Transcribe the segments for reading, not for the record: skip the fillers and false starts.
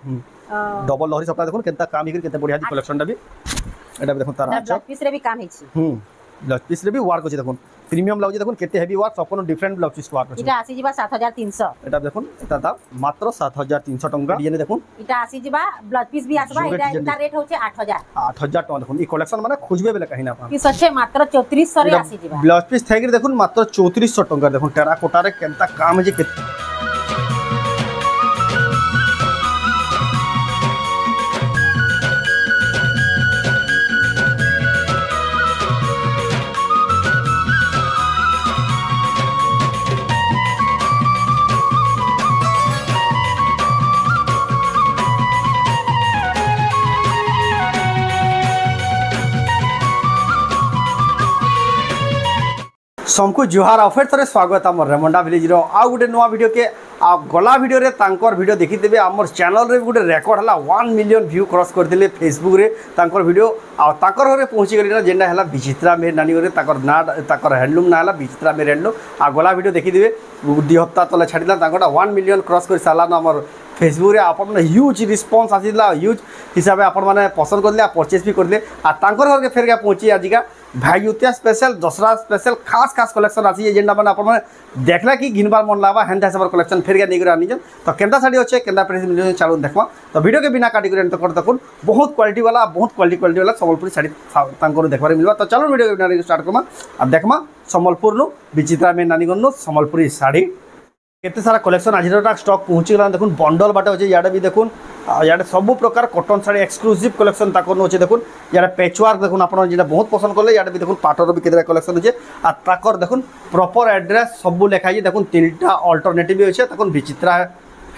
Double लहरी supply देखो केनता काम हिकर केते बढ़िया कलेक्शन टा भी एटा भी देखो तारा ब्लाउज पीस रे भी काम हिची ब्लाउज पीस रे भी वर्क अछि देखो प्रीमियम लाउज देखो केते हेवी वर्क अपन डिफरेंट ब्लाउज पीस वर्क अछि इटा आसी जिबा 7300 एटा देखो एटा दाम मात्र 7300 टंका ये देखो इटा आसी जिबा ब्लाउज पीस भी आसबा इटा रेट होचे 8000 टंका देखो ई कलेक्शन माने खोजबे बेले कहीं ना पीस अच्छे मात्र 3400 रे आसी जिबा ब्लाउज पीस थाइक देखो मात्र 3400 टंका देखो टेराकोटा रे केनता काम जे सबको जुहार ऑफर थरे स्वागत आम रेमंडा विलेज रो आ गोटे नुआ वीडियो के आ गला वीडियो रे तांकर वीडियो देखिदेबे आमर चैनल रे गोटे रेकॉर्ड हला 1 मिलियन व्यू क्रॉस करथिले फेसबुक रे तांकर वीडियो आ तांकर घरे पहुंची गली जेंडा हला विचित्रा मेर नानी घरे तांकर ना तांकर हैंडलूम ना हला विचित्रा मेर हैंडलूम आ गला वीडियो देखिदेबे 2 हफ्ता तले छाडिला तांकटा 1 मिलियन क्रॉस कर साला न आमर फेसबुक रे आपन माने ह्यूज रिस्पांस आसिला ह्यूज हिसाब से आपन माने पसंद करले परचेज भी करले आ तांकर घर के फेर के पहुंची आजिका भाईयुतिया स्पेशल दसरा स्पेशल खास खास कलेक्शन आसी जेंडा माने आपन माने देखला कि घिनबार मन लावा हेंता हिसाब कलेक्शन फेर के निगर आनी तो केंदा साड़ी अच्छे केंदा प्राइस मिले चालू देखवा तो वीडियो के बिना काटी कर तो देखुन बहुत क्वालिटी वाला संबलपुरी साड़ी तांकर देखबार मिलवा तो चलो वीडियो के बिना स्टार्ट करमा आ देखमा संबलपुर नु विचित्रा में नानी गन्नो संबलपुरी साड़ी केते सारा कलेक्शन आज स्टॉक पहुंची गला देखुन बंडल बाटे अछि याडे भी देखुन याडे सब प्रकार कॉटन साड़ी एक्सक्लूसिव कलेक्शन ताको अछि देखुन याडे पैचवर्क देखुन आपन जेटा बहुत पसंद करले याडे भी देखुन पाटर भी केते कलेक्शन अछि आ ताकर देखुन प्रॉपर एड्रेस सब लिखाई देखुन तीनटा अल्टरनेटिव भी अछि ताकोन विचित्रा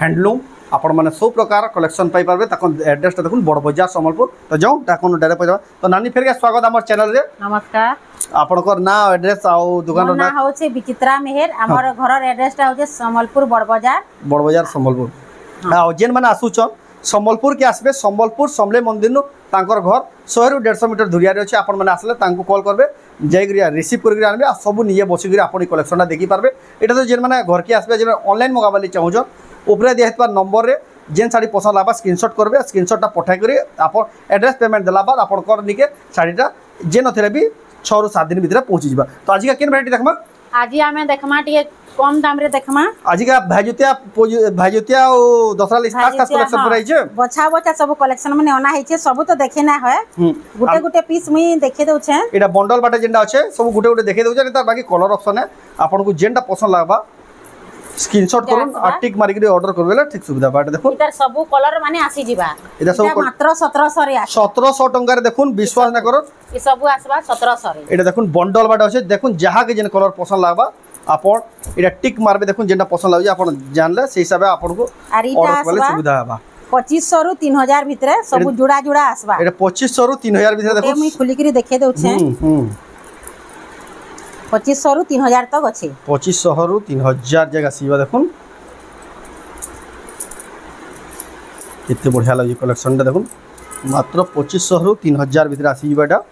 हैंडलूम आपण माने सब प्रकार कलेक्शन पाई पारबे ताकोन एड्रेस देखुन बड़ बाजार संबलपुर तो जाऊ ताकोन डायरेक्ट पजा तो नानी फेर के स्वागत हमर चैनल रे नमस्कार आपनकर ना एड्रेस आ दुकान ना होचे विचित्रा मेहर हमर घरर एड्रेस टा होचे संबलपुर बड़ बाजार संबलपुर आ जेन माने आसुच संबलपुर के आसबे संबलपुर समले मंदिर नु तांकर घर 100 रु 150 मीटर दूरिया रे अछि आपण माने आसले तांको कॉल करबे जाइग्रिया रिसीव करके आनबे आ सब निये बसी करी आपण कलेक्शन देखि पारबे एटा तो जेन माने घर के आसबे जेन ऑनलाइन मगाबाली चाहू छ ऊपर दिया हेतबा नंबर रे जेन साड़ी पसंद लाबा स्क्रीनशॉट करबे स्क्रीनशॉट टा पठाई करी आपण एड्रेस पेमेंट देला बाद आपण कर निके साड़ीटा जेन थरे भी 6 रु 7 दिन भीतर पहुंची जिबा तो आज का केन वैरायटी देखमा आज हमें देखमा टिके कम दाम रे देखमा आज का भाईजुतिया ओ दसरा लिस्ट खास कलेक्शन पर आइजे बछा सब कलेक्शन में ओना हिचे सब तो देखे ना है गुटे गुटे पीस मुई देखे दउ छे एटा बंडल बाटे जेंडा আছে सब गुटे गुटे देखे दउ छे तार बाकी कलर ऑप्शन है आपन को जेंडा पसंद लागबा स्क्रीनशॉट करून आ टिक मारी के ऑर्डर करबेला ठीक सुविधा बाटे देखो इधर सब कलर माने आसी जिबा एटा सब मात्र 1700 रे 1700 टंका रे देखुन विश्वास ना करो ई सब आसबा 1700 रे एटा देखुन बंडल बाटे আছে देखुन जहा के जेन कलर पसंद लागबा आपण एटा टिक मारबे देखुन जेंडा पसंद लागै आपण जानले से हिसाब से आपण को ऑर्डर करले सुविधा हेबा 2500 रु 3000 भितरे सब जुड़ा जुड़ा आसबा एटा 2500 रु 3000 भितरे देखो मैं खुली करी देखे दउ छे 2500 रु 3000 तक अछि 2500 रु 3000 जगह सीबा देखुन कितने बढ़िया लगे कलेक्शन देखुन मात्र 2500 रु 3000 भितर आसीबाटा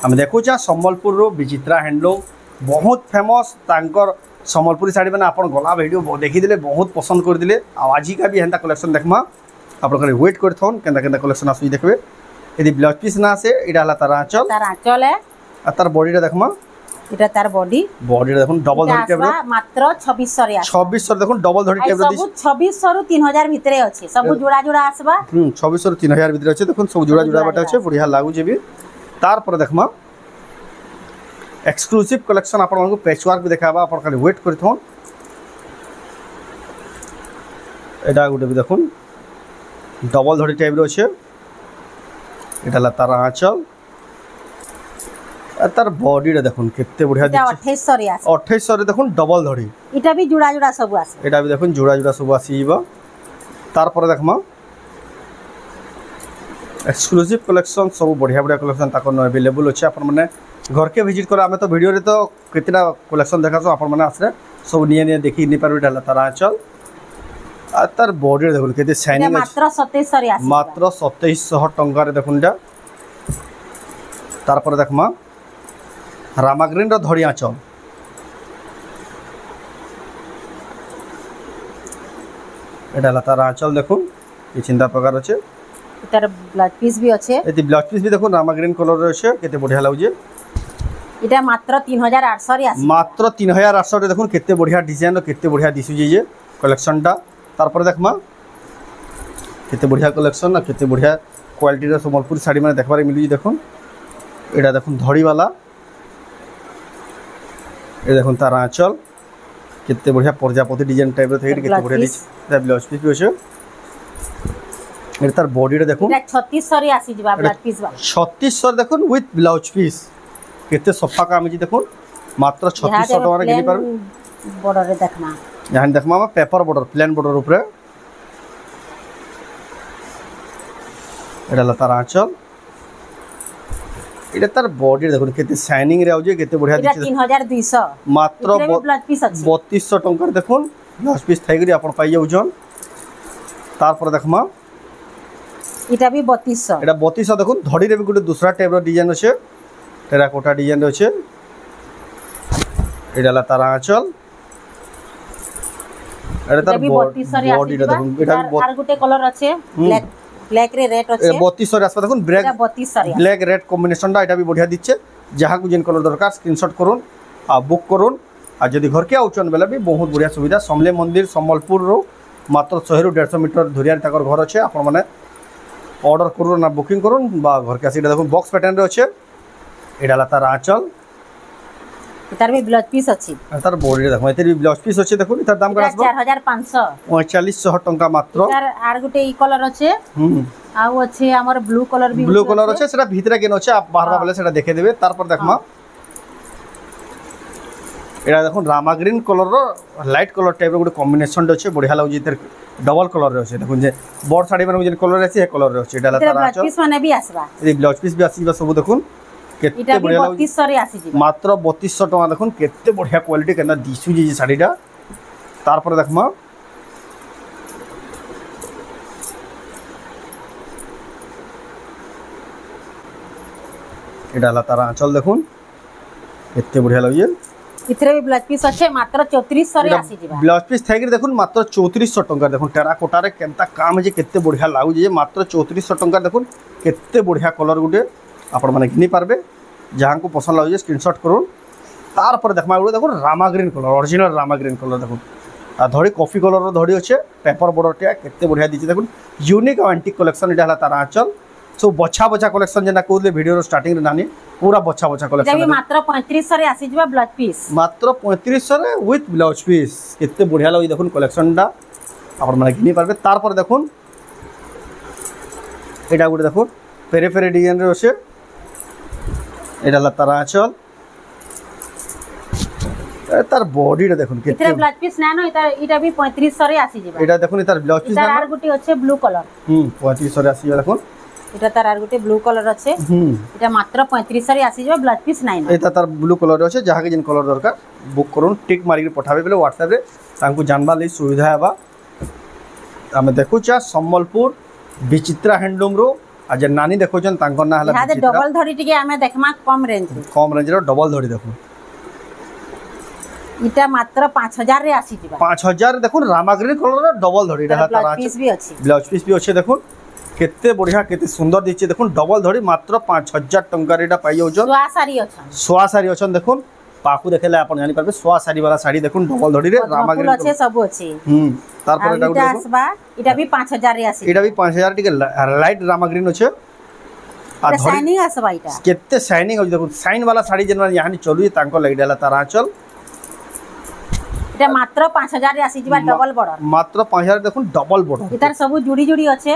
हम देखु छ संबलपुर रो विचित्रा हैंडलूम बहुत फेमस तांकर संबलपुरी साड़ी माने आपण गला वीडियो देखि दिले बहुत पसंद कर दिले आ आज का भी हेंता कलेक्शन देखमा आपण करे वेट करथन केंदा केंदा कलेक्शन आसु देखबे यदि ब्लाउज पीस ना से इडा हला तार आंचल है आ तार बॉडी रे देखमा इटा तार बॉडी रे देखुन डबल धरी टेबल मात्र 2600 रे 2600 देखुन डबल धरी टेबल सब 2600 रु 3000 भितरे अछि सब जुड़ा जुड़ा आसबा 2600 रु 3000 भितरे अछि देखुन सब जुड़ा जुड़ा बाटे अछि बढ़िया लागु जे भी तार पर देखमा एक्सक्लूसिव कलेक्शन आपण को पैचवर्क भी देखाबा आपण खाली वेट करथन एडा गुटे भी देखुन डबल धड़ी टाइप रो छे एटा ला तार आंचल तार बॉडी रे देखुन केते बढ़िया दिछ 2800 रे 2800 रे देखुन डबल धड़ी इटा भी जुड़ा जुड़ा सब आसे एटा भी देखुन जुड़ा जुड़ा सब आसीबा तार पर देखमा एक्सक्लूसिव कलेक्शन सब बढ़िया बढ़िया कलेक्शन ताको न अवेलेबल अछि आपण माने घर के विजिट कर आमे तो वीडियो रे तो कितना कलेक्शन देखा सो आपण माने आसरे सब निये देखि नि पारबे डाला तार आंचल आ तार बॉडी देखुन केते शाइनिंग मात्र 2700 रे आसी मात्र 2700 टंका रे देखुन जा तार पर देखमा रामाग्रीन रो धड़ी आंचल एटा ला तार आंचल देखुन ये चिंता प्रकार अच्छे तार ब्लाउज पीस भी अच्छे ये ब्लाउज पीस भी देखो रामा ग्रीन कलर अच्छे केते बढ़िया लागे এটা মাত্র 3800 রে আছে मात्र 3800 रे देखो केते बढ़िया डिजाइन केते बढ़िया दिसुजी जे कलेक्शनटा तारपर देखमा केते बढ़िया कलेक्शन ना केते बढ़िया क्वालिटी रो संबलपुर साड़ी माने देखबारे मिलुजी देखो एटा देखो धड़ी वाला ए देखो तार आंचल केते बढ़िया प्रजापति डिजाइन टाइप रो थेड केते बढ़िया दिस ब्लाउज पीस भी अछि एटा तार बॉडी रे देखो এটা 3600 रे आसी जिबा ब्लाउज पीस बा 3600 देखो विथ ब्लाउज पीस केते सफा काम जी देखो मात्र 3600 टका रे गिनी पर बॉर्डर रे देखना यहाँ देखमा पेपर बॉर्डर प्लेन बॉर्डर ऊपर एटा तार आंचल एटा तार बॉडी देखो केते शाइनिंग रे आउजे केते बढ़िया এটা 3200 मात्र ब्लाउज पीस अछि 3200 टका देखो ब्लाउज पीस थाइगरी आपण पाई जाउजन तार पर देखमा এটা भी 3200 एटा 3200 देखो धड़ी रे भी गुटे दूसरा टाइप रो डिजाइन अछि टेराकोटा डिजाइन रे अछि एटा तार आंचल एटा तार बॉडी रे देखो एटा आर गुटे कलर अछि ब्लैक ब्लैक रे रेड अछि 3200 रे आसपा देखो ब्लैक 3200 रे ब्लैक रेड कॉम्बिनेशन दा एटा भी बढ़िया दिछे जहां को जेन कलर दरकार स्क्रीनशॉट करून आ बुक करून आ जदी घर के आउचन बेला भी बहुत बढ़िया सुविधा समले मंदिर संबलपुर रो मात्र 100 रु 150 मीटर धुरियार तकर घर अछि आपण माने ऑर्डर करून ना बुकिंग करून बा घर के आसी देखो बॉक्स पैटर्न रे अछि एडा तार आंचल तार भी ब्लाउज पीस अछि तार बॉडी रे देखो एते भी ब्लाउज पीस अछि देखो तार दाम करा 4500 4500 टका मात्र तार आर गुटे ई कलर अछि आ अछि हमर ब्लू कलर अछि सेटा भीतरा केन अछि आप बाहर वाला सेटा देखे देबे तार पर देखमा एडा देखो रामा ग्रीन कलर रो लाइट कलर टाइप रो गुटे कॉम्बिनेशन अछि बढ़िया लागु जे डबल कलर रे अछि देखो जे बोर्ड साड़ी में जे कलर अछि हे कलर रे अछि एडा तार ब्लाउज पीस माने भी आसबा ए ब्लाउज पीस भी आसीबा सब देखो केते बढ़िया लागु 3200 रे आसी जिबा मात्र 3200 टका देखो केते बढ़िया क्वालिटी केना दिसु जे साड़ीटा तार पर देखमा एडा तार आंचल देखो केते बढ़िया लागे इथरे भी ब्लाउज पीस अच्छे मात्र 3400 रे आसी जिबा ब्लाउज पीस थाइक देखो मात्र 3400 टका देखो टेराकोटा रे केनता काम जे केते बढ़िया लागु जे मात्र 3400 टका देखो केते बढ़िया कलर गुटे आपण माने घिनी पारबे जहां को पसंद लागु जे स्क्रीनशॉट करू तार पर देखमा गुटे देखो Rama green colour original Rama green colour देखो आ धड़ी कॉफी कलर रो धड़ी अछि पेपर बॉर्डर टिया केते बढ़िया दिछि देखो यूनिक एंटीक कलेक्शन इडा हला तार आंचल सो बछा बछा कलेक्शन जेना कहले वीडियो रो स्टार्टिंग रे नानी पूरा बछा बछा कलेक्शन भी मात्र 3500 रे आसी जिबा ब्लाउज पीस मात्र 3500 रे विथ ब्लाउज पीस केते बढ़िया लागि देखुन कलेक्शन डा आपण माने घिनी पारबे तार पर देखुन एटा गुटे देखो फेरे फेरे डिजाइन रे अछि एटा ला तार आंचल तार बॉडी रे देखुन केते इथरे ब्लाउज पीस नानो इटा भी 3500 रे आसी जिबा एटा देखुन तार ब्लाउज पीस तार आर गुटी अछि ब्लू कलर 3500 रे आसी देखुन এটা তার আর গুটে ব্লু কলর আছে এটা মাত্র 3500 রে আসি যাবে ব্লাউজ পিস নাই না এটা তার ব্লু কলর আছে যাহা के जिन कलर দরকার বুক করুন টিক মারি পঠাবে বলে WhatsApp রে তাঙ্কু জানবা লই সুবিধা হেবা আমি দেখুছা সম্বলপুর বিচিত্রা হ্যান্ডলूम रो आ जे नानी देखोजन तांकर ना हला बिचित्रा डबल धड़ी टिके आमे देखमा कम रेंज रो डबल धड़ी देखो इटा मात्र 5000 रे आसी जिबा 5000 देखो रामा ग्रीन कलर रो डबल धड़ी रहा तार ब्लाउज पीस भी अछि ब्लाउज पीस भी अछि देखो केते बढ़िया केते सुंदर दिछि देखो डबल धड़ी मात्र 5000 टंका रेटा पाई जाउछन सोआ सारी अछन देखो पाखु देखेले आपण जानि परबे सोआ सारी वाला साड़ी देखो डबल धड़ी रे रामा ग्रीन अछि सब अछि तार पर एटा आसबा इटा भी 5000 रे आसी इटा भी 5000 टिके लाइट रामा ग्रीन अछि आ शाइनिंग आसबा इटा केते शाइनिंग अछि देखो साइन वाला साड़ी जेन यानी चलु तांको लगिडाला तार आंचल इटा मात्र 5000 रे आसी जिबा डबल बॉर्डर मात्र 5000 देखो डबल बॉर्डर इतार सब जुड़ी जुड़ी अछि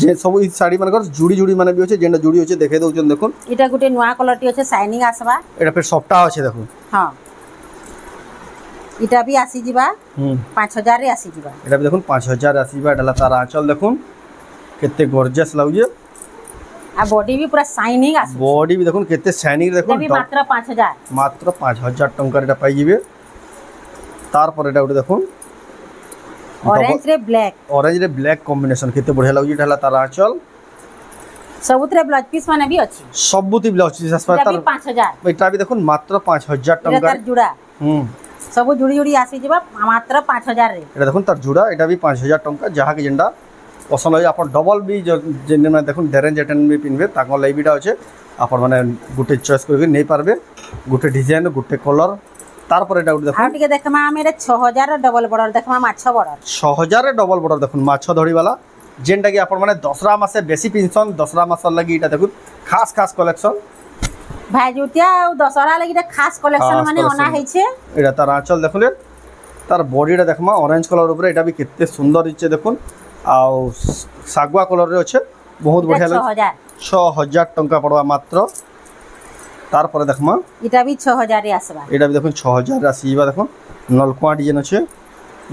जे सब ई साड़ी मानकर जुड़ी जुड़ी माने भी अछि जेंडा जुड़ी अछि देखे दउछन देखो इटा गुटे नया कलर टी अछि शाइनिंग आसबा एटा फिर सॉफ्टा अछि देखो हां इटा भी आसी जिबा 5000 रे आसी जिबा एटा भी देखो 5000 आसी जिबा डला तार आंचल देखो केते गॉर्जियस लागुजे आ बॉडी भी पूरा शाइनिंग आसी बॉडी भी देखो केते शाइनिंग देखो भी मात्र 5000 टंका रेटा पाई जिबे तार पर एटा उठे देखो ऑरेंज रे ब्लैक कॉम्बिनेशन केते बढ़िया लागुजी ढाला तार आंचल सबुतरे ब्लाउज पीस माने भी अछि सबुती ब्लाउज पीस आसपा तार 5000 एटा भी देखो मात्र 5000 टंका तार जुड़ा सब जुड़ी जुड़ी आसी जिबा मात्र 5000 रे एटा देखो तार जुड़ा एटा भी 5000 टंका जहा के जेंडा पसंद हो आप डबल भी जेन मैंने देखो डेरेन जेटेन भी पिनबे ताक लगे भी अच्छे आप मैंने गोटे चॉइस करके नहीं पारबे गोटे डिजाइन गोटे कलर तारपर एटा गोटे देखो आ टिके देखमा हम एटा 6000 डबल बॉर्डर देखमा माछ बॉर्डर 6000 डबल बॉर्डर देखो माछ धड़ी वाला जेनटा कि आपण माने दसरा मासे बेसी पिनसन दसरा मास लगी एटा देखो खास खास कलेक्शन भाई जुतिया दशहरा लगी एटा खास कलेक्शन माने ओना हेछे एटा तार आंचल देखले तार बॉडीटा देखमा ऑरेंज कलर ऊपर एटा भी कितने सुंदर इचे देखुन आ सागुआ कलर रे अच्छे बहुत बढ़िया लगे 6000 टंका पड़वा मात्र तार पर देखमा एटा भी 6000 रे आसबा एटा भी देखुन 6000 रे आसीबा देखुन नलकुआ डिजाइन अच्छे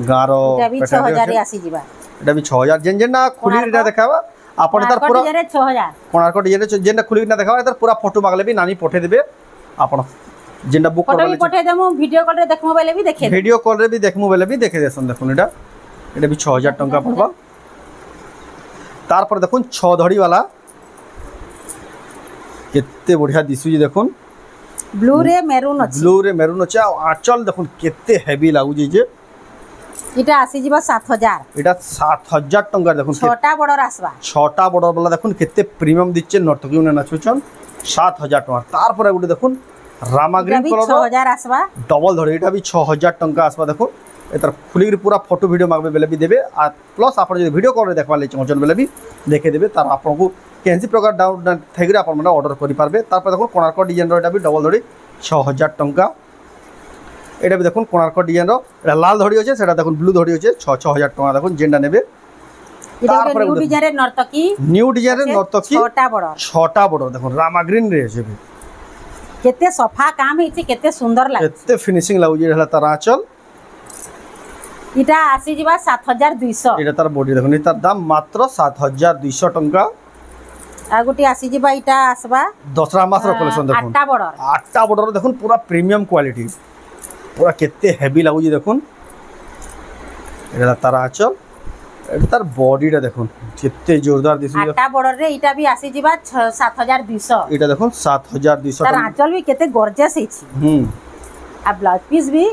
गारो एटा भी 6000 रे आसी जिबा एटा भी 6000 जेन जेन ना खुली एटा देखाबा आपण तार पूरा 6000 कोणार्क डिजाइन जेन खुली ना देखाबा तार पूरा फोटो मागले भी नानी पठे देबे आपण जेनटा बुक फोटो भी पठे देमु वीडियो कॉल रे देखमु बेले भी देखे वीडियो कॉल रे भी देखमु बेले भी देखे देसन देखुन एटा एटा भी 6000 टंका पड़बा तार पर देखुन 6 धड़ी वाला केते बढ़िया दिसु जी देखुन ब्लू रे मेरून अछि आंचल देखुन केते हेवी लागु जे इटा आसी जीवा 7000 एटा 7000 टंका देखुन छोटा बॉर्डर आसबा छोटा बॉर्डर वाला देखुन केते प्रीमियम दिचे नर्तकी ने नाचुचन 7000 टंका तार पर गुटे देखुन रामा ग्रीन कलर 6000 आसबा डबल धड़ी एटा भी 6000 टंका आसबा देखो एतर खुली पूरा फोटो वीडियो मागबे बेले भी देबे आ प्लस आपण जे वीडियो कॉल रे देखबा ले चंचल बेले भी देखे देबे तार आपन को केनसी प्रकार डाउट थेगरे आपण माने ऑर्डर करि पारबे तार पर देखो कोणार्क डिजाइन रो एटा भी डबल धड़ी 6000 टंका एटा भी देखो कोणार्क डिजाइन रो एटा लाल धड़ी होचे सेटा देखो ब्लू धड़ी होचे 6000 टंका देखो जेंडा नेबे तार पर न्यू डिजाइन रे नर्तकी छोटा बॉर्डर देखो रामा ग्रीन रे छे केते सफा काम हेछि केते सुंदर लागे केते फिनिशिंग लागु जे हला तार आंचल इटा आसी जीवा 7200 एटा तार बॉडी देखो नि तार दाम मात्र 7200 टंका आ गुटी आसी जीवा इटा आसबा दसरा मास रो कलेक्शन देखो आठटा बॉर्डर देखो पूरा प्रीमियम क्वालिटी पूरा केते हेवी लागु जे देखो एटा तार आंचल एटा तार बॉडीटा देखो केते जोरदार दिसु आठटा बॉर्डर रे इटा भी आसी जीवा 7200 एटा देखो 7200 तार आंचल भी केते गॉर्जियस हेछि आ ब्लाउज पीस भी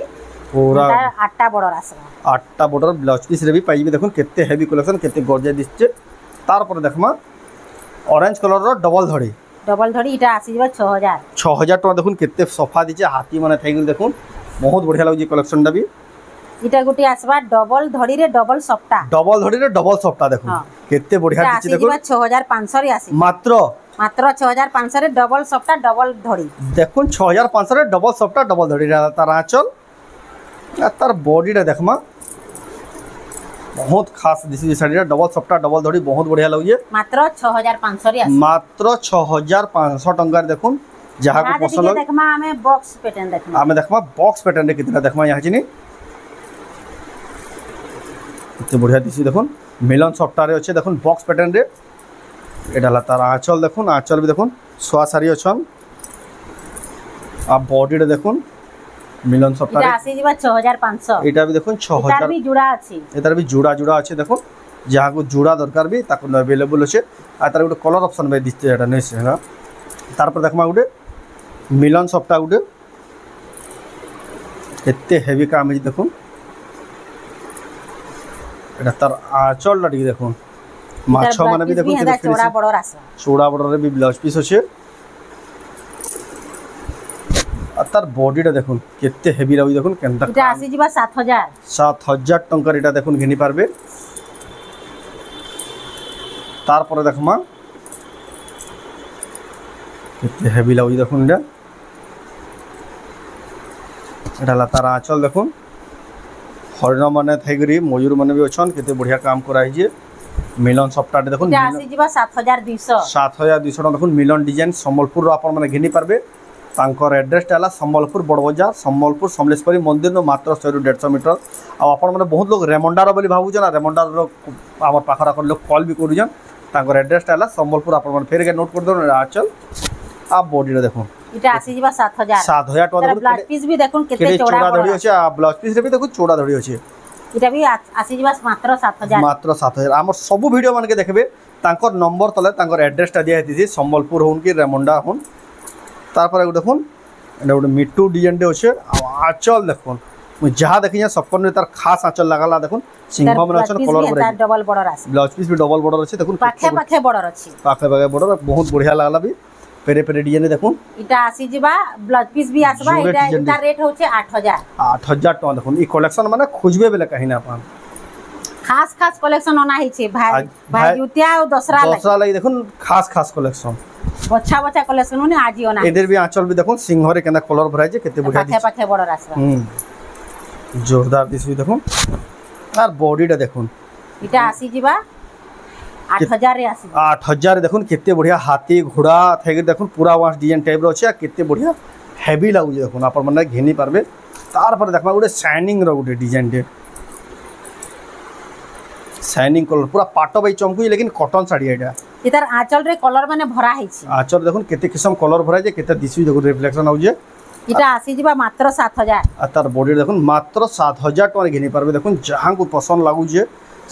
पूरा आठटा बॉर्डर आसबा आठटा बॉर्डर ब्लाउज पीस रे भी पाइबे देखो केते हेवी कलेक्शन केते गॉर्जियस दिसचे तार पर देखमा ऑरेंज कलर रो डबल धड़ी इटा आसी जीवा 6000 टका देखो केते सफा दिचे हाथी माने थाइगल देखो बहुत बढ़िया लागु कलेक्शन दा भी इटा गुटी आसबा डबल धड़ी रे डबल सफ्टा देखो केते बढ़िया दिचे देखो 6500 रे आसी मात्र 6500 रे डबल सफ्टा डबल धड़ी देखो 6500 रे डबल सफ्टा डबल धड़ी तार आंचल तार बॉडीटा देखमा बहुत खास दिसी साड़ी डबल सफ्टा डबल धड़ी बहुत बढ़िया लागु मात्र 6500 रे आसी मात्र 6500 टंका देखो जहा को पसंद देखमा हमें बॉक्स पैटर्न देखमा हमें देखमा बॉक्स पैटर्न रे कितना देखमा यहां छिनी इते बढ़िया दिसी देखो मिलन सफ्टा रे अच्छे देखो बॉक्स पैटर्न रे एटा तार आंचल देखो आंचल भी देखो सोआ सारी अछन आ बॉडी रे देखो मिलन सफ्टा रे आसी जीवा 6500 एटा भी देखो 6000 एटार भी जुड़ा अछि एटार भी जुड़ा अच्छे देखो जहा को जुड़ा दरकार भी ताको अवेलेबल अच्छे आ तार गुटे कलर ऑप्शन बे दिसते एटा नै सेगा तार पर देखमा गुटे मिलन सफ्टा गुटे एते हेवी काम है देखो एटा तार आंचल लडी देखो माछो माने भी देखो केते चौड़ा बॉर्डर आसबा चौड़ा बॉर्डर रे भी ब्लाउज पीस अच्छे तार बॉडीटा देखो केते हेवी लागु देखो केनता इटा आसी जीवा 7000 टंका एटा देखो घिनी पारबे तार पर देखमा केते हेवी लागु देखो एटा ला तार आंचल देखो हरिण माने थैगरी मयूर माने भी अछन केते बढ़िया काम कराई जे मिलन सफ्टा देखो इटा आसी जीवा 7200 टका देखो मिलन डिजाइन संबलपुर आपण माने घिनी पारबे तांकर एड्रेस टाला संबलपुर बड़ बाजार संबलपुर समलेश्वरी मंदिर नो मात्र 100 ରୁ 150 मीटर आ आपण माने बहुत लोग रेमंडार बोली भाबुजन रेमंडार रो हमर पाखरा कर लोग कॉल भी करूजन तांकर एड्रेस टाला संबलपुर आपण माने फेर के नोट कर दो आंचल आ बॉडी रे देखो इटा आसी जीवा 7000 टका ब्लाउज पीस भी देखो केते चौड़ा धड़ी अछि आ ब्लाउज पीस रे भी देखो चौड़ा धड़ी अछि इटा भी आसी जीवा मात्र 7000 हमर सब वीडियो मान के देखबे तांकर नंबर तले तांकर एड्रेस टा दिया हेती संबलपुर होन कि रेमंडा होन तार पर देखो एटा गोटे मिट्टू डिजाइन टे अच्छे आंचल देखो जहाँ देखी सबको तार खास आंचल लगाला देखुन सिंह मन अच्छा कलर भरा डबल बॉर्डर आसी ब्लाउज पीस भी डबल बॉर्डर अच्छे देखुन पाखे पाखे बॉर्डर अछि पाखे पाखे बॉर्डर बहुत बढ़िया लागला भी पेरे पेरे डिजाइन देखुन इटा आसी जिबा ब्लाउज पीस भी आसबा इटा रेट होचे 8000 टका देखुन ई कलेक्शन माने खोजबे बेले कहीं ना अपन खास खास कलेक्शन ओना है छे भाई जुतिया और दसरा लगी देखुन खास खास कलेक्शन बच्चा बच्चा कलेक्शन ने आजी ओना इधर भी आंचल भी देखुन सिंह रे केना कलर भराय जे केते बढ़िया पाखे पाखे बॉर्डर आसबा जोरदार दिस भी देखुन और बॉडीटा देखुन इटा आसी जिबा 8000 रे आसी 8000 देखुन केते बढ़िया हाथी घोड़ा थेगे देखुन पूरा वास डिजाइन टाइप रो छै केते बढ़िया हेवी लागु देखुन अपन मन घेनी पारबे तार पर देखबा गुटे शाइनिंग रो गुटे डिजाइन दे शाइनिंग कलर पूरा पाटो बाई चमकुई लेकिन कॉटन साड़ी एटा इधर आंचल रे कलर माने भरा है छी आंचल देखुन केते किस्म कलर भरा जे केते दिसु देखुन रिफ्लेक्शन आउ जे इटा आसी जिबा मात्र 7000 आ तार बॉडी देखुन मात्र 7000 टका घेनी पारबे देखुन जहां को पसंद लागु जे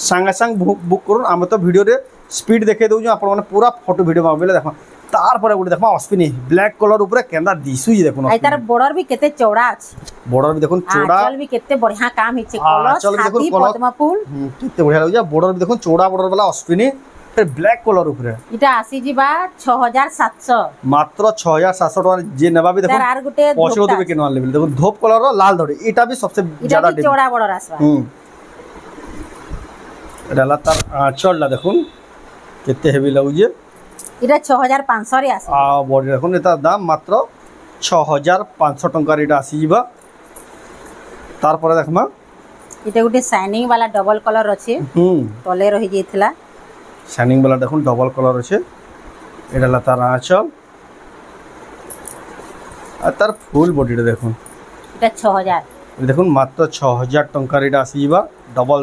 संगे संग बुक करूँ आम तो वीडियो रे स्पीड देखे दउछु आपण माने पूरा फोटो वीडियो माबेले देखो तार पर गुटे देखमा अस्पिनी ब्लैक कलर ऊपर केंदा दिसु जे देखुन आई तार बॉर्डर भी केते चौड़ा अछि बॉर्डर भी देखुन चौड़ा आंचल भी केते बढ़िया काम हिचे कलर हाथी पद्म फूल केते बढ़िया लागु बॉर्डर भी देखुन चौड़ा बॉर्डर वाला अस्पिनी फिर ब्लैक कलर ऊपर इटा आसी जिबा 6700 मात्र 6700 टका जे नेबा भी देखो तार आर गुटे पछो देबे केनवा लेबे देखो धोप कलर लाल धड़ी एटा भी सबसे ज्यादा चौड़ा बॉर्डर आसबा डाला तार आंचल ला देखुन केते हेवी लागु जे इटा 6500 रे आसी आ बॉडी देखुन एता दाम मात्र 6500 टका रे आसी जिबा तार पर देखमा इटा गुटे शाइनिंग वाला डबल कलर अछि तले रहि जेथिला शाइनिंग वाला देखुन डबल कलर अछि एटा ला तार आंचल आ तार फुल बॉडी रे देखुन इटा 6000 देखुन मात्र 6000 टका रे आसी जिबा डबल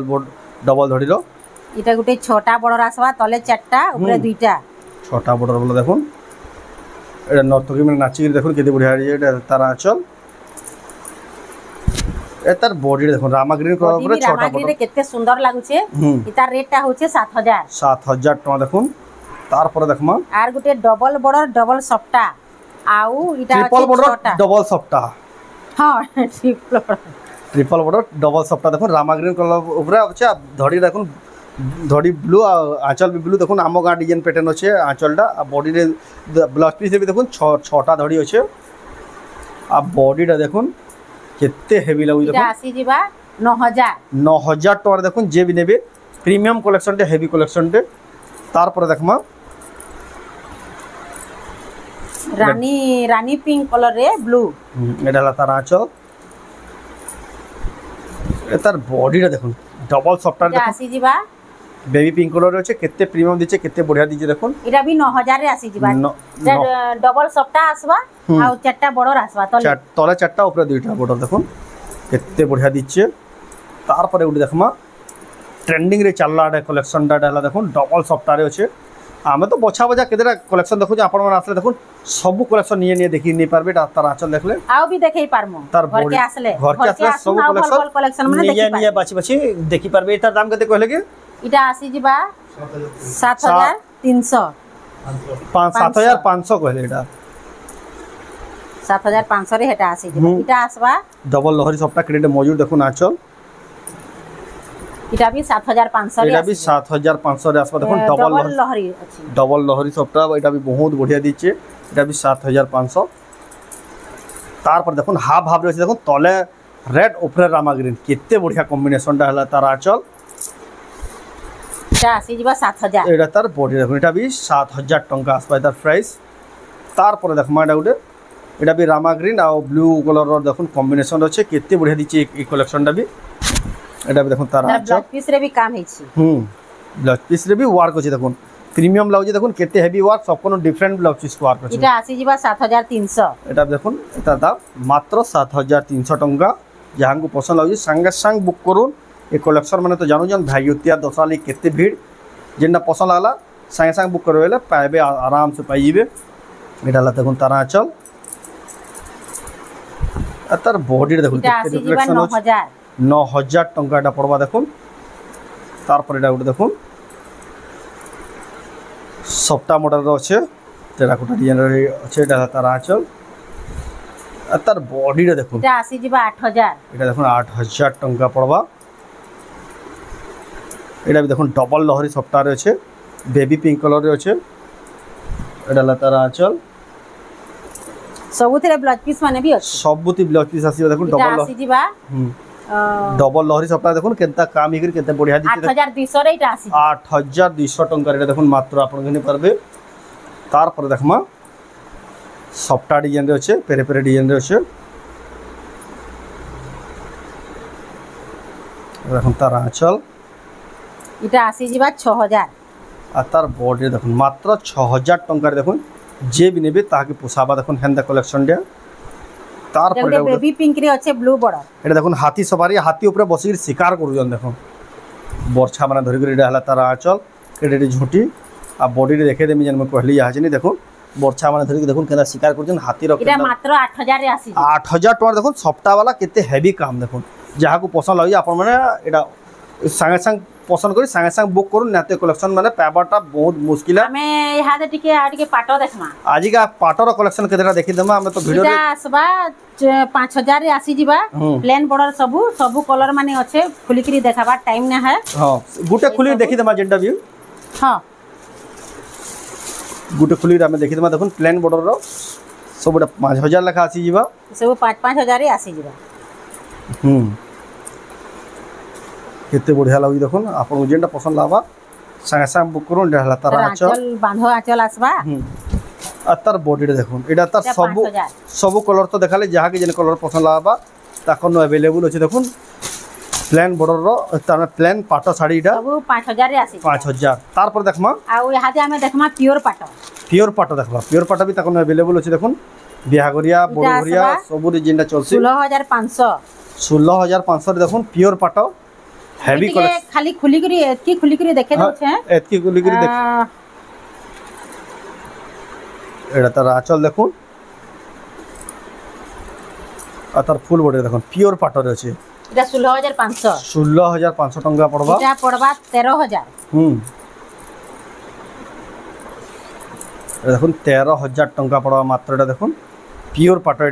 धड़ी रो इटा गुटे छोटा बॉर्डर आसबा तले चारटा ऊपर दुईटा छोटा बॉर्डर वाला देखुन एटा नर्तकी में नाची देखुन केते बढ़िया एटा तार आंचल ए तार बॉडी देखुन रामा ग्रीन कलर ऊपर छोटा बॉर्डर केते सुंदर लागु छे इता रेटटा होचे 7000 टका देखुन तार पर देखमा are Gute double border double सफ्टा आउ इटा ट्रिपल बॉर्डर डबल सफ्टा हां ट्रिपल बॉर्डर डबल सफ्टा देखुन रामा ग्रीन कलर ऊपर अछि धड़ी देखुन धड़ी ब्लू आंचल भी ब्लू देखुन आम गाँ डिजाइन पैटर्न अच्छे आंचलटा आ बॉडी रे ब्लाउज पीस भी देखुन छटा धड़ी अच्छे आ बॉडीटा देखुन केते हेवी लागु देखुन आसी जिबा 9000 टका देखुन जे भी नेबे प्रीमियम कलेक्शन टे हेवी कलेक्शन टे तार पर देखमा रानी पिंक कलर रे ब्लू एटा ला तार आंचल ए तार बॉडीटा देखुन डबल सफ्टवेयर देखुन आसी जिबा बेबी पिंक कलर रे केते प्रीमियम दिचे केते बढ़िया दिचे देखुन इरा भी 9000 रे आसी जिबा डबल सफ्टा आसबा आ चारटा बॉर्डर आसबा तले चारटा ऊपर दुईटा बॉर्डर देखुन केते बढ़िया दिचे तार पर गुडी देखमा ट्रेंडिंग रे चलला कलेक्शन डाला देखुन डबल सफ्टवेयर अच्छे आमे तो बछा बछा केतेटा कलेक्शन देखु आपण मन आसले देखुन सब कलेक्शन निये देखि नै पारबे तार आंचल देखले आउ भी देखै पारमो घर के आसले सब कलेक्शन माने निये बाची बाची देखि पारबे तार दाम कते कहले के इटा आसी जिबा 7300 7500 कहले एटा 7500 रे हेटा आसी जिबा इटा आसबा डबल लहरी सफ्टा क्रेडिट मौजूद देखुन आंचल इटा भी 7500 रे इटा भी 7500 रे आसबा देखुन डबल लहरी सफ्टा इटा भी बहुत बढ़िया दिचे इटा भी 7500 तार पर देखुन हाफ हाफ रे देखुन तले रेड ऊपर रामा ग्रीन केते बढ़िया कॉम्बिनेशन टा हला तार आंचल इटा आसी जिबा 7000 एटा तार बॉडी देखुन इटा भी 7000 टका आसबा तार प्राइस तार पर देखमा एटा गुटे एटा भी रामा ग्रीन आ ब्लू कलर रो देखुन कॉम्बिनेशन अच्छे केते बढ़िया दिचे ई कलेक्शन टा भी एटा भी देखुन तार ब्लाउज पीस रे भी काम हेछि ब्लाउज पीस रे भी वर्क अछि देखुन प्रीमियम ब्लाउज देखुन केते हेवी वर्क सब कोनो डिफरेंट ब्लाउज पीस वर्क अछि इटा आसी जिबा 7300 एटा देखुन एटा दाम मात्र 7300 टका जहां को पसंद लागु संगे संग बुक करूँ ये कलेक्शन माने तो जानू जन भाईयोतिया दशहरा केते भीड़ जेना पसंद लागला संगे संग बुक करवेले पाइबे आराम से पाइबे एटा ला देखुन तार आंचल तार बॉडी देखुन केते रिफ्लेक्शन 9000 टका एटा पड़वा देखुन तार पर एटा गुटे देखुन सफ्टा मॉडल रो अच्छे टेराकोटा डिजाइन रे अच्छे एटा तार आंचल तार बॉडी रे देखो এটা আসি যিবা 8000 এটা দেখুন 8000 टंका पड़वा এটা भी देखुन डबल लहरी सफ्टा रे আছে बेबी पिंक कलर रे আছে এটা লা तार आंचल ସବୁଥିରେ ବ୍ଲାଉଜ ପିସ୍ ମାନେ ବି ଅଛି सबुति ब्लाउज पीस आसी देखुन এটা डबल আসি যিবা डबल लहरी सफ्टा देखुन केनता काम हिकर केते बढ़िया दिचे 8200 रे এটা আসি 8200 टंका रे देखुन मात्र आपन गनि परबे तार पर देखमा सफ्टा डिजाइन रे আছে पेरे पेरे डिजाइन रे আছে देखुन तार आंचल এটা আসি যিবা 6000 आ तार बॉडी देखुन मात्र 6000 टंका रे देखुन जे भी नेबे ताके पोसाबा देखुन हेंदा कलेक्शन डे तार पर এটা বেবি পিঙ্ক রে আছে ব্লু বর্ডার এটা দেখুন हाथी सवारी हाथी ऊपर बसी शिकार करूजन देखुन बरछा माने धरि कर एडा हला तार आंचल एडे झुटी आ बॉडी रे देखे देमी जन में कहली या जनी देखुन बरछा माने धरि देखुन केना शिकार करूजन हाथी रो এটা মাত্র 8000 রে আসি 8000 टंका देखुन सप्ताह वाला केते हेवी काम देखुन जहा को पसंद लगी आपन माने एडा संगे संग पसंद करी संगे संग बुक करू नाते कलेक्शन माने पाबाटा बहुत मुश्किल है हमें यहाँ टिके आ टिके पाटो देखमा आज का पाटर कलेक्शन केतेटा देखि देमा हमें तो वीडियो এটা আসবা 5000 रे आसी जिबा प्लेन बॉर्डर सबु कलर माने अच्छे खुलिकरी देखाबा टाइम ना है हां गुटे खुली देखि देमा जेंटा भी हां गुटे खुली हमें देखि देमा देखुन प्लेन बॉर्डर रो सबटा 5000 लेखा आसी जिबा सब 5000 रे आसी जिबा केते बढ़िया लगी देखुन आपन जेंटा पसंद लाबा संगे संग बुक करू डेहला तार आंचल बांधो आंचल आसबा आ तार बॉडी रे देखुन एडा तार सब कलर तो देखाले जहा के जेन कलर पसंद लाबा ताको नो अवेलेबल अछि देखुन प्लेन बॉर्डर रो तार प्लेन पाटो साड़ी इटा सब 5000 रे आसी 5000 तार पर देखमा आ यहाँ से हमें देखमा प्योर पाटो देखबा प्योर पाटो भी ताको नो अवेलेबल अछि देखुन बिहागरिया बोडगरिया सब रे जेंटा चलसी 16500 16500 रे देखुन प्योर पाटो हेवी कलर खाली खुली करी देखे दो छे एतकी खुली करी देख एडा तार आंचल देखुन आ तार फुल बॉडी देखुन प्योर पाटो रे अछि एटा 16500 16500 टंका पड़बा एटा पड़बा 13000 देखुन 13000 टंका पड़बा मात्र एटा देखुन प्योर पाटो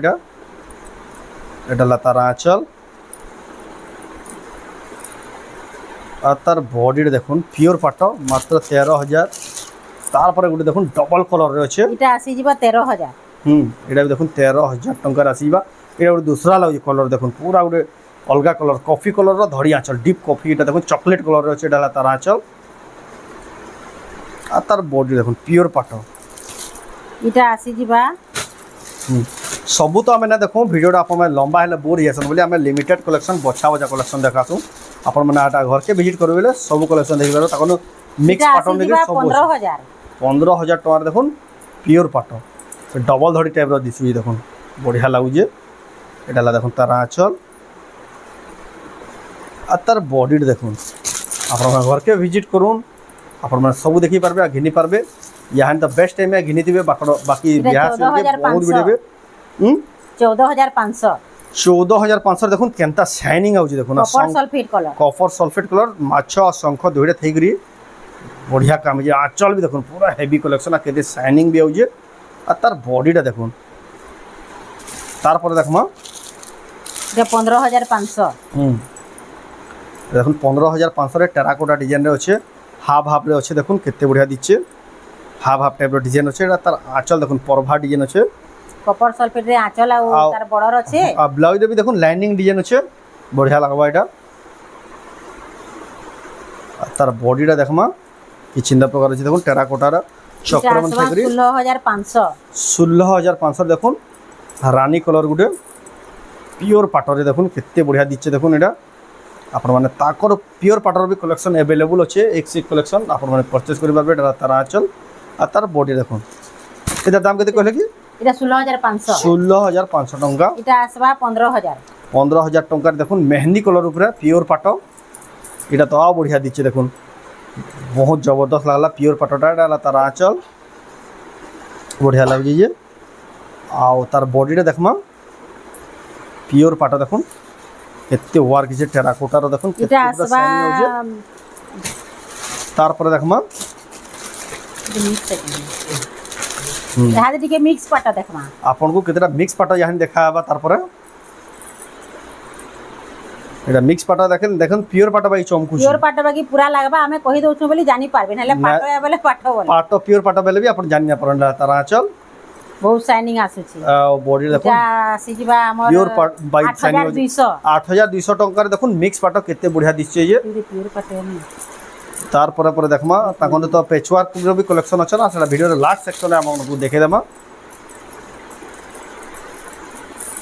एटा ला तार आंचल आ तार बॉडी रे देखुन प्योर पाटो मात्र 13000 तार पर गुटे देखुन डबल कलर रे अछि एटा आसी जिबा 13000 एटा भी देखुन 13000 टंका आसीबा एटा गुटे दूसरा लागि कलर देखुन पूरा गुटे अलगा कलर कॉफी कलर रो धड़ी आंचल डीप कॉफी एटा देखुन चॉकलेट कलर रे अछि एटा तार आंचल आ तार बॉडी देखुन प्योर पाटो एटा आसी जिबा सबु तो हमें ना देखो वीडियोटा आप लंबा है बोर हिसन बोली हमें लिमिटेड कलेक्शन बछा बछा कलेक्शन देखासु आपण मैंने आटा घर के विजिट करू बेले सब कलेक्शन देखि पारो ताको मिक्स पैटर्न देखि सब 15000 टका देखुन प्योर पाटो डबल धड़ी टाइप रो दिसु देखुन बढ़िया लागु जे एटा ला देखुन तार आंचल आ तार बॉडी देखुन आपण घर के विजिट करून आपण मैंने सब देखि पारबे आ घिनी पारबे यहाँ तो बेस्ट टाइम में घिनी दिबे बाकी बियाह से बहुत वीडियो 14500 देखुन केनता शाइनिंग आउची देखुन कॉपर सल्फेट कलर माछ शंख दुइडे थैगरी बढ़िया काम जे आंचल भी देखुन पूरा हेवी कलेक्शन आ केते शाइनिंग भी आउजे आ तार बॉडीटा देखुन तार पर देखमा जे 15500 देखुन 15500 रे टेराकोटा डिजाइन रे अछि हाफ हाफ रे अछि देखुन केते बढ़िया दिचे हाफ हाफ टाइप रो डिजाइन अछि तार आंचल देखुन परभा डिजाइन अछि कॉपर सल्फेट रे आंचल आ तार बॉर्डर अछि आ ब्लाउज रे भी देखुन लाइनिंग डिजाइन अछि बढ़िया लागबा एटा तार बॉडीटा देखमा कि चिंता प्रकार अछि देखुन टेराकोटा रा चक्र मन थेगरी 16500 देखुन रानी कलर गुटे प्योर पाटर रे देखुन केते बढ़िया दिचे देखुन एटा आपण माने ताकर प्योर पाटर भी कलेक्शन अवेलेबल अछि एक से कलेक्शन आपण माने परचेज करि पारबे तार आंचल आ तार बॉडी देखुन एटा दाम केते कहले कि एटा 16500 16500 टंका एटा आसबा 15000 टंका देखुन मेहंदी कलर ऊपर प्योर पाटो एटा तो आ बढ़िया दिचे देखुन बहुत जबरदस्त लागला प्योर पाटोटा एटा तार आंचल बढ़िया लाग जे आ तार बॉडी रे देखमा प्योर पाटो देखुन केते वर्क जे टेराकोटा रो देखुन एटा आसबा तार पर देखमा यहाँ टिके मिक्स पाट देखमा आपन को केतेटा मिक्स पाट यहाँ देखाबा तार पर एटा मिक्स पाट देखन प्योर पाट बाकी चमकु प्योर पाट बाकी पूरा लागबा हमें कहि दोछु बोली जानि पारबे नले पाट या बोले पाट बोले पाट प्योर पाट बेले भी अपन जानि ना परन तार आंचल बहुत शाइनिंग आसुची बॉडी देखो सिजिबा हमर प्योर पाट बाइट शाइनिंग 8200 टंका रे देखुन मिक्स पाट केते बढ़िया दिसचे ये प्योर पाट नहीं तार पर देखमा ताकोन तो पेचवर्क रो भी कलेक्शन अछि ना सेटा वीडियो रे लास्ट सेक्शन में हमन देखे देमा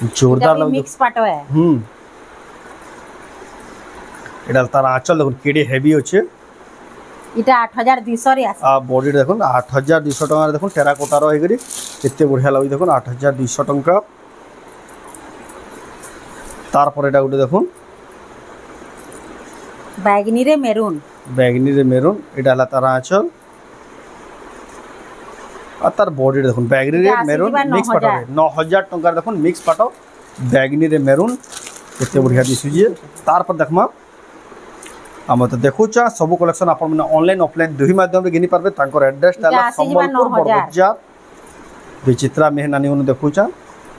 जोरदार लग मिक्स पाट है एटा तार आंचल देखुन केडे हेवी अछि इटा 8200 रे आसी आ बॉडी देखुन 8200 टंका रे देखुन टेराकोटा रो हेगरी केते बढ़िया लागि देखुन 8200 टंका तार पर एटा गुटे देखुन बैगनी रे मेरून एटा हला तार आंचल आ तार बॉडी देखुन बैगनी रे मेरून मिक्स पाटो 9000 टंका रे देखुन मिक्स पाटो बैगनी रे मेरून केते बढ़िया दिसुजे तार पर देखमा हम तो देखुचा सब कलेक्शन आपण माने ऑनलाइन ऑफलाइन दुही माध्यम रे गिनी परबे तांकर एड्रेस ताला संबलपुर बड़बजार विचित्रा मेहनानी उन देखुचा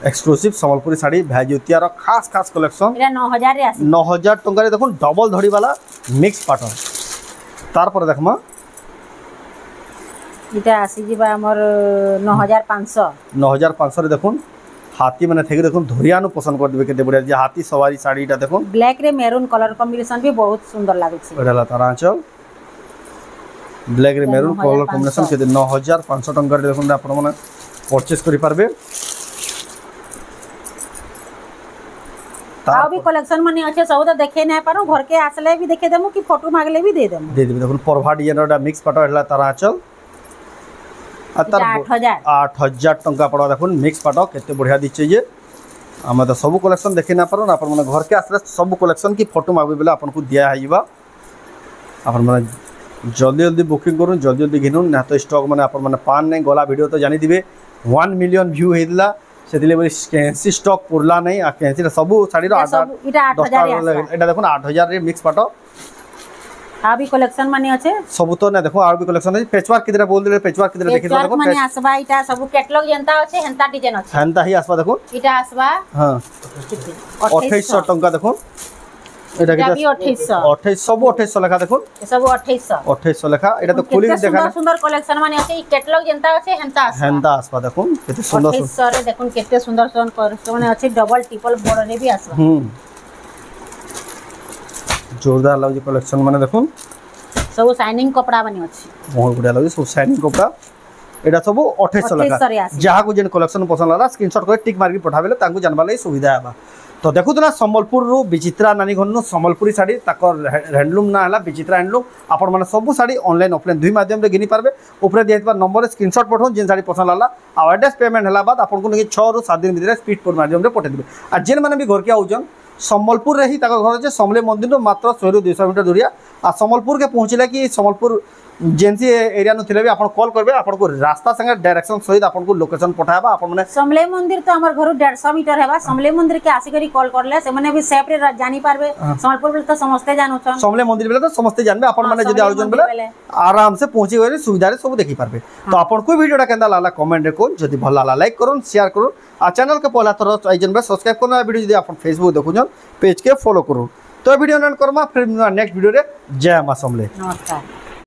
एक्सक्लूसिव संबलपुरी साड़ी भाजुतिया रो खास खास कलेक्शन एटा 9000 रे आसी 9000 टंका रे देखुन डबल धड़ी वाला मिक्स पाटन तार पर देखमा इटा आसी जिबा हमर 9500 रे देखुन हाथी माने थेके देखुन धोरियानु पसंद कर देबे केते बढ़िया जे हाथी सवारी साड़ीटा देखुन ब्लैक रे मेरून कलर कॉम्बिनेशन भी बहुत सुंदर लागै छै एडाला तारा आंचल ब्लैक रे मेरून कलर कॉम्बिनेशन केते 9500 टंका रे देखुन आपण माने परचेस करि पारबे आ भी कलेक्शन माने अच्छे सब तो देखे नै पारो घर के आसले भी देखे देमु कि फोटो मागले भी दे देमु देखुन परभा डिजाइन रा मिक्स पाटो एडला तारा आंचल 8000 टंका पड़ा देखुन मिक्स पाटो केते बढ़िया दिचे जे हम तो सब कलेक्शन देखे ना पारो अपन माने घर के आसले सब कलेक्शन की फोटो मागबे बेला अपन को दिया हाइबा अपन माने जल्दी जल्दी बुकिंग करू जल्दी जल्दी घिनु ना तो स्टॉक माने अपन माने पान नै गला वीडियो तो जानि दिबे 1 मिलियन व्यू हेदिला सेदिले बोली कैंसी स्टॉक पुरला नै आ कैंसी सब साड़ी रो 8000 एटा देखुन 8000 रे मिक्स पाटो आ भी कलेक्शन माने अछि सब तो ना देखो आ भी कलेक्शन अछि पेचवर्क किदरा बोल दे पेचवर्क किदरा देखि देखो माने आसबा इटा सब कैटलॉग जनता अछि हेंता डिजाइन अछि हेंता ही आसबा देखो इटा आसबा हां 2800 टंका देखो एटा के 2800 सब 2800 लेखा देखो सब 2800 लेखा एटा तो खोली देखा सुंदर सुंदर कलेक्शन माने अछि कैटलॉग जनता अछि हेंता आसबा देखो केते सुंदर 2800 रे देखो केते सुंदर सुंदर कलेक्शन माने अछि डबल ट्रिपल बॉर्डर रे भी आसबा जोरदार लागै कलेक्शन माने देखुन सब शाइनिंग कपड़ा बनी अछि बहुत बढ़िया लागै सब शाइनिंग कपड़ा एटा सब 2800 लेखा जहा को जेन कलेक्शन पसंद लाला स्क्रीनशॉट कर टिक मार के पठाबेले तांको जानबा लई सुविधा हेबा तो देखु ना संबलपुर रो विचित्रा नानी घन्नु संबलपुरी साड़ी ताकर हैंडलूम ना हला विचित्रा हैंडलूम आपण माने सब साड़ी ऑनलाइन ऑफलाइन दुई माध्यम रे गिनी पारबे ऊपर दियतबा नंबर स्क्रीनशॉट पठो जेन साड़ी पसंद लाला आ एड्रेस पेमेंट हला बाद आपण को 6 रो 7 दिन भीतर स्पीड पोस्ट माध्यम रे पठे देबे आ जेन माने भी घर के आउजन संबलपुर रे ही ताकर घर जे समले मंदिर रो मात्र 100 रो 200 मीटर दूरिया आ संबलपुर के पहुंचले कि संबलपुर जेनसी एरिया न थिले भी आपण कॉल करबे आपण को रास्ता संगे डायरेक्शन सहित आपण को लोकेशन पठाबा आपण माने समले मंदिर तो हमर घर 150 मीटर हेबा समले मंदिर के आसी करी कॉल करले से माने भी सेफ रे जानि पारबे संबलपुर बेले तो समस्ते जानो छन समले मंदिर बेले तो समस्ते जानबे आपण माने जदी आउजन बेले आराम से पहुंची गरे सुविधा रे सब देखि पारबे तो आपण को वीडियोटा केंदा लाला कमेंट रे को जदी भल लाला लाइक करून शेयर करून आ चैनल के पहला तरह आइजन बे सब्सक्राइब करना वीडियो जदी आपण फेसबुक देखुजन पेज के फॉलो करू तो वीडियो एंड करमा फिर नेक्स्ट वीडियो रे जय मां समले नमस्कार।